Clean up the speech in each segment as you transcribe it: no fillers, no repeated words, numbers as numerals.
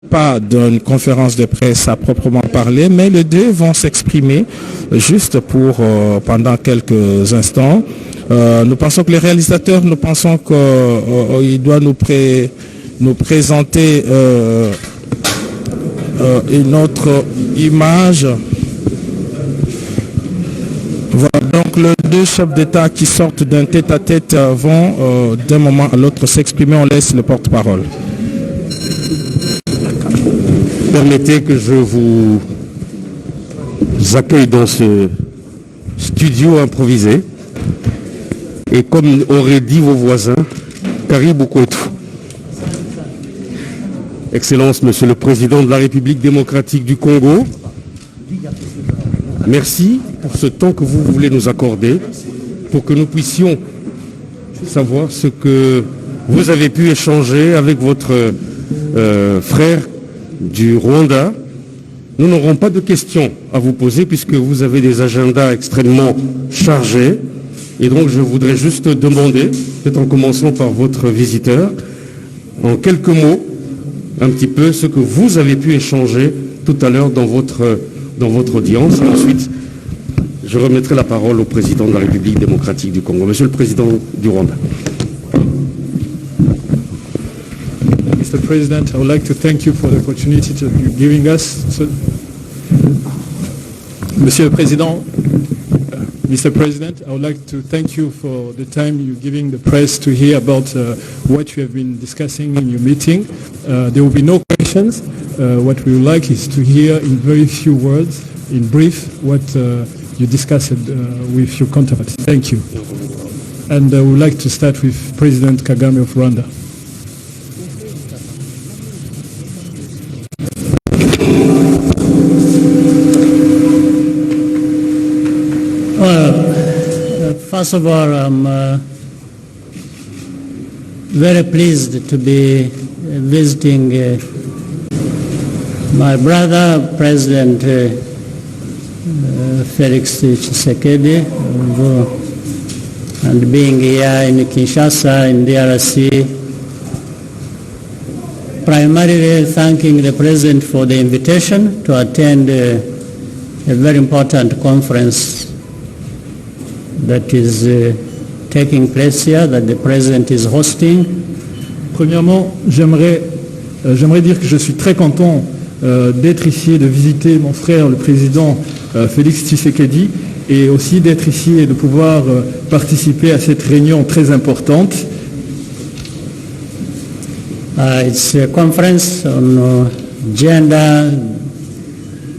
Pas d'une conférence de presse à proprement parler, mais les deux vont s'exprimer juste pour pendant quelques instants. Nous pensons que les réalisateurs, nous pensons qu'il doit nous présenter une autre image. Voilà, donc les deux chefs d'État qui sortent d'un tête-à-tête vont d'un moment à l'autre s'exprimer. On laisse le porte-parole. Permettez que je vous accueille dans ce studio improvisé. Et comme auraient dit vos voisins, Karibu kwetu. Excellence, Monsieur le Président de la République démocratique du Congo, merci pour ce temps que vous voulez nous accorder pour que nous puissions savoir ce que vous avez pu échanger avec votre frère du Rwanda. Nous n'aurons pas de questions à vous poser puisque vous avez des agendas extrêmement chargés. Et donc je voudrais juste demander, peut-être en commençant par votre visiteur, en quelques mots, un petit peu ce que vous avez pu échanger tout à l'heure dans votre audience. Et ensuite, je remettrai la parole au président de la République démocratique du Congo. Monsieur le Président du Rwanda. Mr. President, I would like to thank you for the opportunity that you're giving us. Monsieur le Président, Mr. President, I would like to thank you for the time you're giving the press to hear about what you have been discussing in your meeting. There will be no questions. What we would like is to hear in very few words, in brief, what you discussed with your counterparts. Thank you. And I would like to start with President Kagame of Rwanda. First of all, I'm very pleased to be visiting my brother, President Felix Tshisekedi, and being here in Kinshasa, in DRC, primarily thanking the President for the invitation to attend a very important conference that is taking place here, that the President is hosting. Premièrement, j'aimerais dire que je suis très content d'être ici et de visiter mon frère, le président Félix Tshisekedi, et aussi d'être ici et de pouvoir participer à cette réunion très importante. It's a conference on gender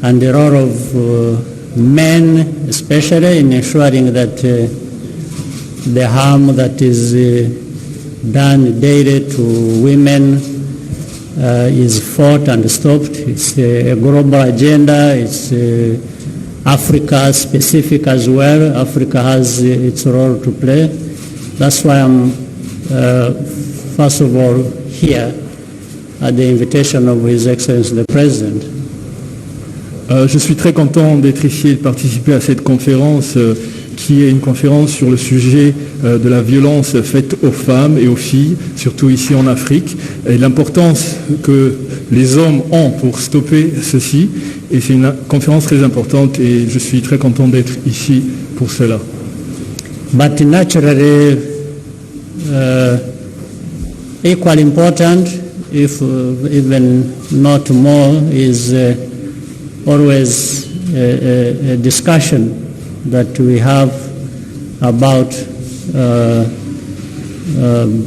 and the role of men, especially in ensuring that the harm that is done daily to women is fought and stopped. It's a global agenda. It's Africa specific as well. Africa has its role to play. That's why I'm first of all here at the invitation of His Excellency the President. Je suis très content d'être ici et de participer à cette conférence qui est une conférence sur le sujet de la violence faite aux femmes et aux filles, surtout ici en Afrique, et l'importance que les hommes ont pour stopper ceci. Et c'est une conférence très importante et je suis très content d'être ici pour cela. But naturally, equally important, if even not more, is always a discussion that we have about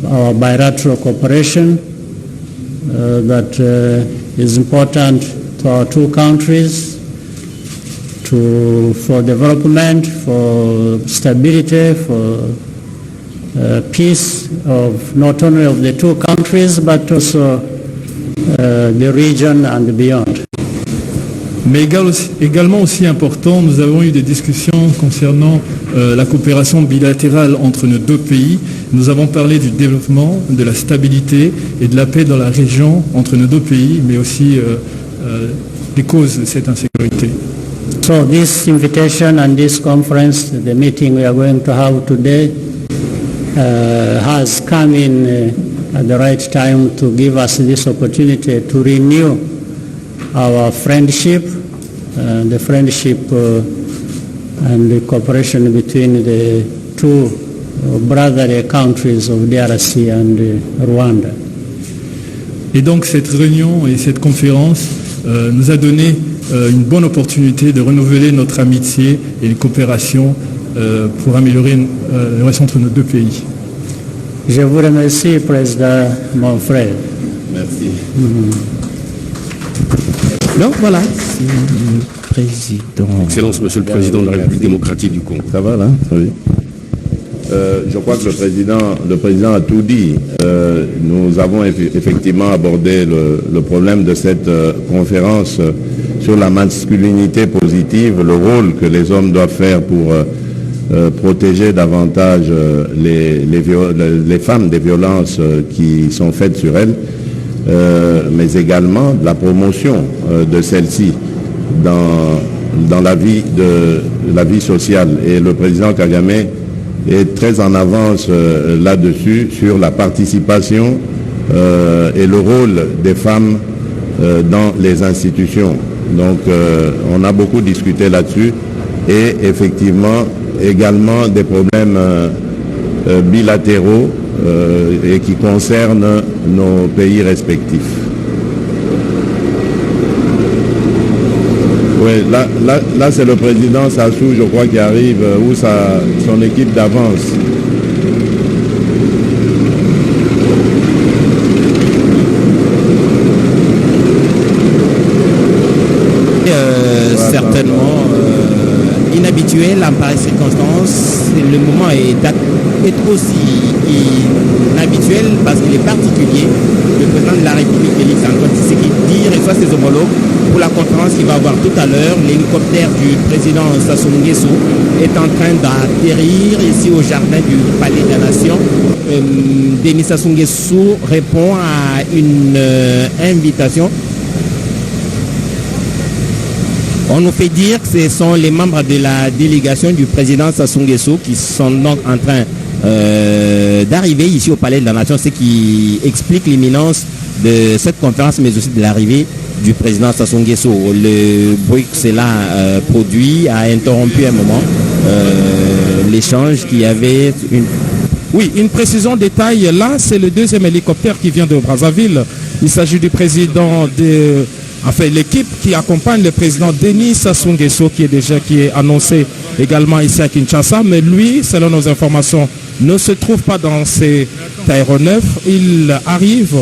our bilateral cooperation that is important to our two countries, for development, for stability, for peace of not only of the two countries but also the region and beyond. Mais également aussi important, nous avons eu des discussions concernant la coopération bilatérale entre nos deux pays. Nous avons parlé du développement, de la stabilité et de la paix dans la région entre nos deux pays, mais aussi des causes de cette insécurité. So this invitation and this conference, the meeting we are going to have today, has come in at the right time to give us this opportunity to renew our friendship, the friendship and the cooperation between the two brotherly countries of DRC and Rwanda. Et donc cette réunion et cette conférence nous a donné une bonne opportunité de renouveler notre amitié et une coopération pour améliorer les relations entre nos deux pays. Je vous remercie, Président, mon frère. Merci. Donc voilà, c'est le président. Excellence, Monsieur le Président de la République démocratique du Congo. Ça va là? Oui. Je crois que le président a tout dit. Nous avons effectivement abordé le problème de cette conférence sur la masculinité positive, le rôle que les hommes doivent faire pour protéger davantage les femmes des violences qui sont faites sur elles, mais également la promotion de celles-ci dans la vie sociale. Et le président Kagame est très en avance là-dessus, sur la participation et le rôle des femmes dans les institutions. Donc on a beaucoup discuté là-dessus, et effectivement également des problèmes bilatéraux et qui concernent nos pays respectifs. Oui, là c'est le président Sassou, je crois, qui arrive, ou son équipe d'avance. Certainement inhabituel en pareille circonstance. Le moment est aussi inhabituel parce qu'il est particulier. Le président de la République, Félix Antoine Tshisekedi, reçoit ses homologues pour la conférence qu'il va avoir tout à l'heure. L'hélicoptère du président Sassou Nguesso est en train d'atterrir ici au jardin du Palais de la Nation. Denis Sassou Nguesso répond à une invitation. On nous fait dire que ce sont les membres de la délégation du président Sassou Nguesso qui sont donc en train d'arriver ici au Palais de la Nation, ce qui explique l'imminence de cette conférence, mais aussi de l'arrivée du président Sassou Nguesso. Le bruit que cela produit a interrompu un moment l'échange qui avait une... Oui, une précision détail. Là, c'est le deuxième hélicoptère qui vient de Brazzaville. Il s'agit du président de... Enfin, l'équipe qui accompagne le président Denis Sassou Nguesso qui est annoncé également ici à Kinshasa, mais lui, selon nos informations, ne se trouve pas dans cet aéronef. Il arrive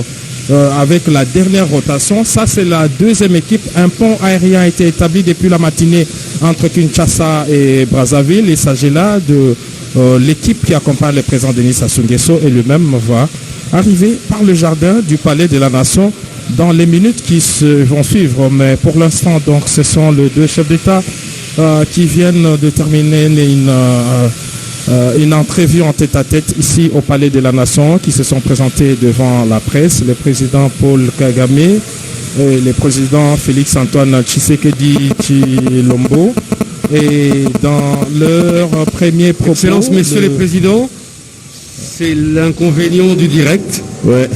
avec la dernière rotation. Ça, c'est la deuxième équipe. Un pont aérien a été établi depuis la matinée entre Kinshasa et Brazzaville. Il s'agit là de l'équipe qui accompagne le président Denis Sassou Nguesso, et lui-même va arriver par le jardin du Palais de la Nation dans les minutes qui vont suivre. Mais pour l'instant, donc, ce sont les deux chefs d'État qui viennent de terminer une entrevue en tête-à-tête ici au Palais de la Nation, qui se sont présentés devant la presse, le président Paul Kagame et le président Félix Antoine Tshisekedi Tshilombo. Et dans leur premier propos... Excellence, messieurs les présidents, c'est l'inconvénient du direct. Ouais.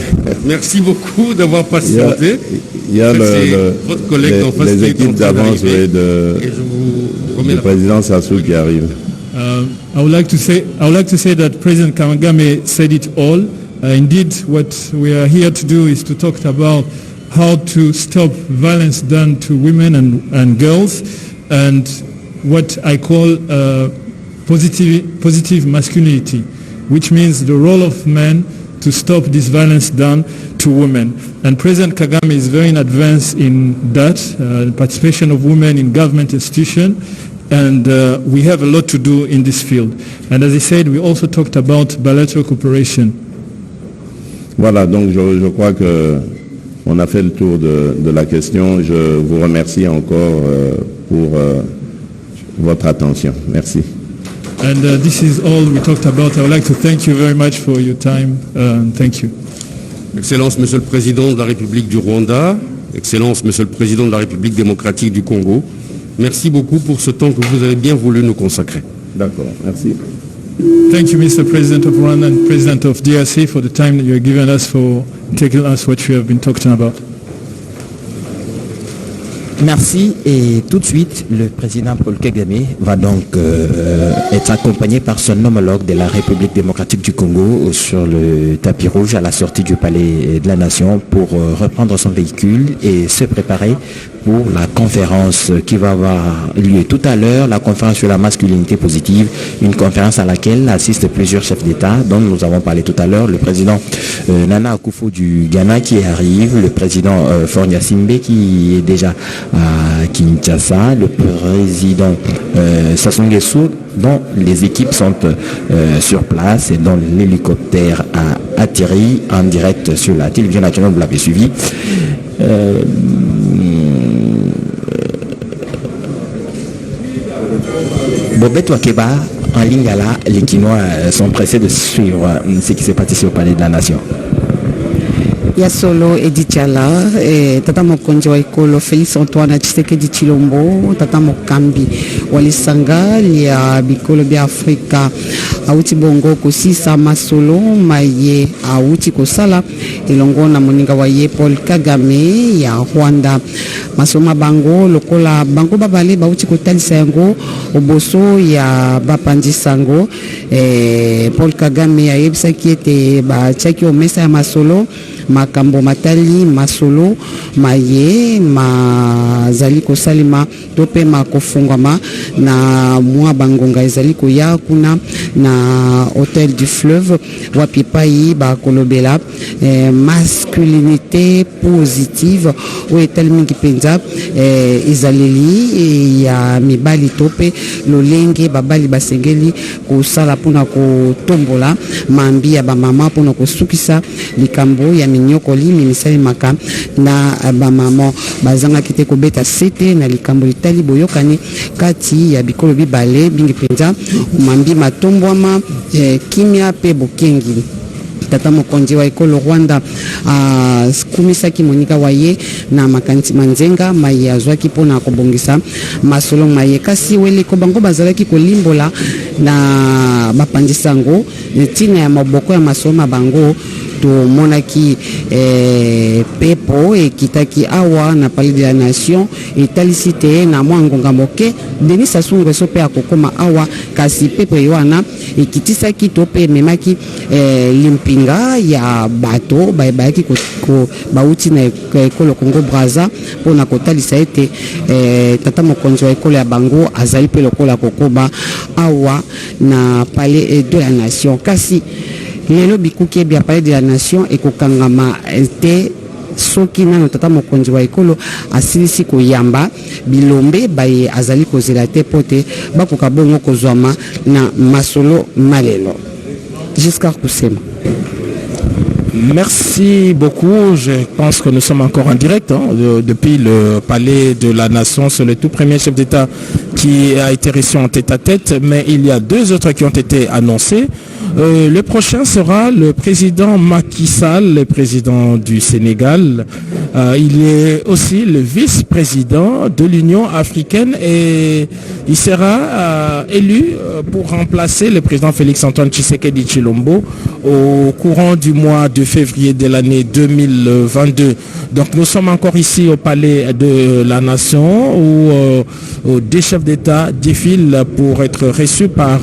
Merci beaucoup d'avoir patienté. Il y a votre collègue en face les équipes d'avance et je vous remets le président Sassou qui arrive. I would like to say that President Kagame said it all. Indeed, what we are here to do is to talk about how to stop violence done to women and girls, and what I call positive masculinity, which means the role of men to stop this violence done to women. And President Kagame is very in advance in that, participation of women in government institutions, and we have a lot to do in this field. And as I said, we also talked about bilateral cooperation. Voilà, donc je crois que on a fait le tour de la question. Je vous remercie encore pour votre attention. Merci. And this is all we talked about. I would like to thank you very much for your time. Thank you. Excellence, Monsieur le Président de la République du Rwanda, Excellence, Monsieur le Président de la République démocratique du Congo, merci beaucoup pour ce temps que vous avez bien voulu nous consacrer. D'accord, merci. Thank you, Mr. President of Rwanda and President of DRC, for the time that you have given us for telling us what you have been talking about. Merci, et tout de suite, le président Paul Kagame va donc être accompagné par son homologue de la République démocratique du Congo sur le tapis rouge à la sortie du Palais de la Nation pour reprendre son véhicule et se préparer pour la conférence qui va avoir lieu tout à l'heure, la conférence sur la masculinité positive, une conférence à laquelle assistent plusieurs chefs d'État dont nous avons parlé tout à l'heure, le président Nana Akufo du Ghana qui arrive, le président Faure Gnassingbé qui est déjà à Kinshasa, le président Sassou Nguesso dont les équipes sont sur place et dont l'hélicoptère a atterri en direct sur la télévision nationale, vous l'avez suivi. Bobeto Akeba, en ligne là, les Kinois sont pressés de suivre ce qui s'est passé au Palais de la Nation. Ya solo Edichala, tata mokonzi wa ikolo Félix Antoine Tshisekedi Tshilombo, tata mokambi walisanga ya bikolo bya Afrika auti bongo kosisa masolo maye auti kosala elongo na moninga wa ye Paul Kagame ya Rwanda. Masoma bango lokola bango babale bauti kotalisa yango oboso ya bapandisango Paul Kagame ya yebisaki ete batiaki omesa ya masolo makambo matali masolo maye mazali kosalima to pe makofungwama na mwa bangonga ezali koya kuna na Hôtel du Fleuve wapi pai bakolobela masculinité positive o etali mingi penza ezaleli ya mibali to pe lolenge babali basengeli kosala mpona kotombola mambi ya bamama mpona kosukisa likambo ya minyokoli mimisalemaka na bamama bazangaki te kobeta sete na likambo litali boyokani kati ya bikolo bibale bingi penza mambi matombwama kimia pe bokengi. Tata mokonzi wa ekolo Rwanda kumisaki monika waye na makanisi manzenga maye azwaki mpona kobongisa masolo maye kasi weleko bango bazalaki kolimbola na bapandisango ntina ya maboko ya masolo bango tomonaki pepo ekitaki awa na Palais de la Nation etalisi te na mwa ngonga moke Denis Sassou Nguesso pe akokoma awa kasi pepo yoana ekitisaki to pe memaki limpinga ya bato bayaki ko bauti na ekolo Congo Brazza mpona kotalisa ete tata mokonzi wa ekolo ya bango azali pe lokola kokoba awa na Palais de la Nation kasi lelo bikuki bya Palais de la Nation ekokangama te soki nano tata mokonzi wa ekolo asilisi koyamba bilombe baye azali kozela te pote bakoka bongo kozwama na masolo malelo. Giscard Kusema. Merci beaucoup. Je pense que nous sommes encore en direct depuis le Palais de la Nation. C'est le tout premier chef d'État qui a été reçu en tête-à-tête, mais il y a deux autres qui ont été annoncés. Le prochain sera le président Macky Sall, le président du Sénégal. Il est aussi le vice-président de l'Union africaine et il sera élu pour remplacer le président Félix Antoine Tshisekedi Tshilombo au courant du mois de février de l'année 2022. Donc nous sommes encore ici au Palais de la Nation où des chefs d'État défilent pour être reçus par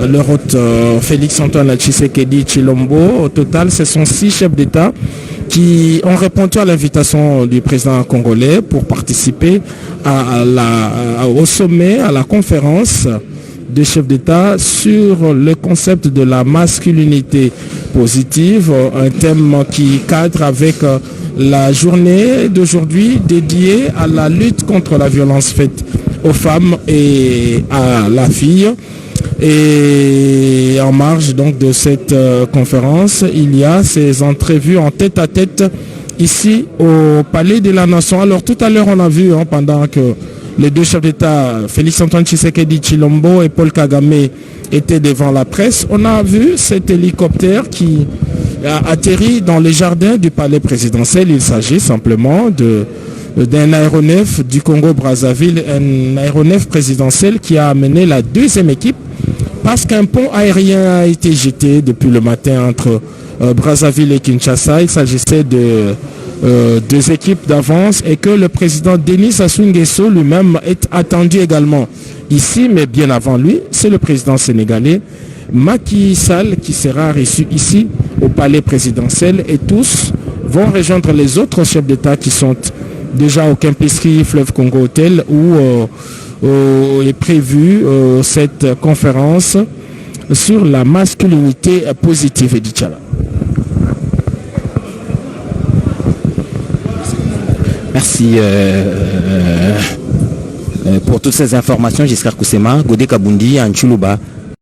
leur hôte Félix Antoine Tshisekedi Tshilombo. Au total, ce sont 6 chefs d'État qui ont répondu à l'invitation du président congolais pour participer au sommet, à la conférence des chefs d'État sur le concept de la masculinité positive, un thème qui cadre avec la journée d'aujourd'hui dédiée à la lutte contre la violence faite aux femmes et à la fille. Et en marge donc de cette conférence, il y a ces entrevues en tête-à-tête ici au Palais de la Nation. Alors tout à l'heure on a vu pendant que les deux chefs d'État, Félix Antoine Tshisekedi Tshilombo et Paul Kagame, étaient devant la presse, on a vu cet hélicoptère qui a atterri dans les jardins du palais présidentiel. Il s'agit simplement d'un aéronef du Congo-Brazzaville, un aéronef présidentiel qui a amené la deuxième équipe parce qu'un pont aérien a été jeté depuis le matin entre Brazzaville et Kinshasa. Il s'agissait de deux équipes d'avance et que le président Denis Sassou Nguesso lui-même est attendu également ici, mais bien avant lui, c'est le président sénégalais Macky Sall qui sera reçu ici au palais présidentiel et tous vont rejoindre les autres chefs d'État qui sont déjà au Kempinski Fleuve Congo Hotel où est prévue cette conférence sur la masculinité positive. Edichala. Merci pour toutes ces informations, Giscard Koussema, Godé Kabundi, Anchuluba.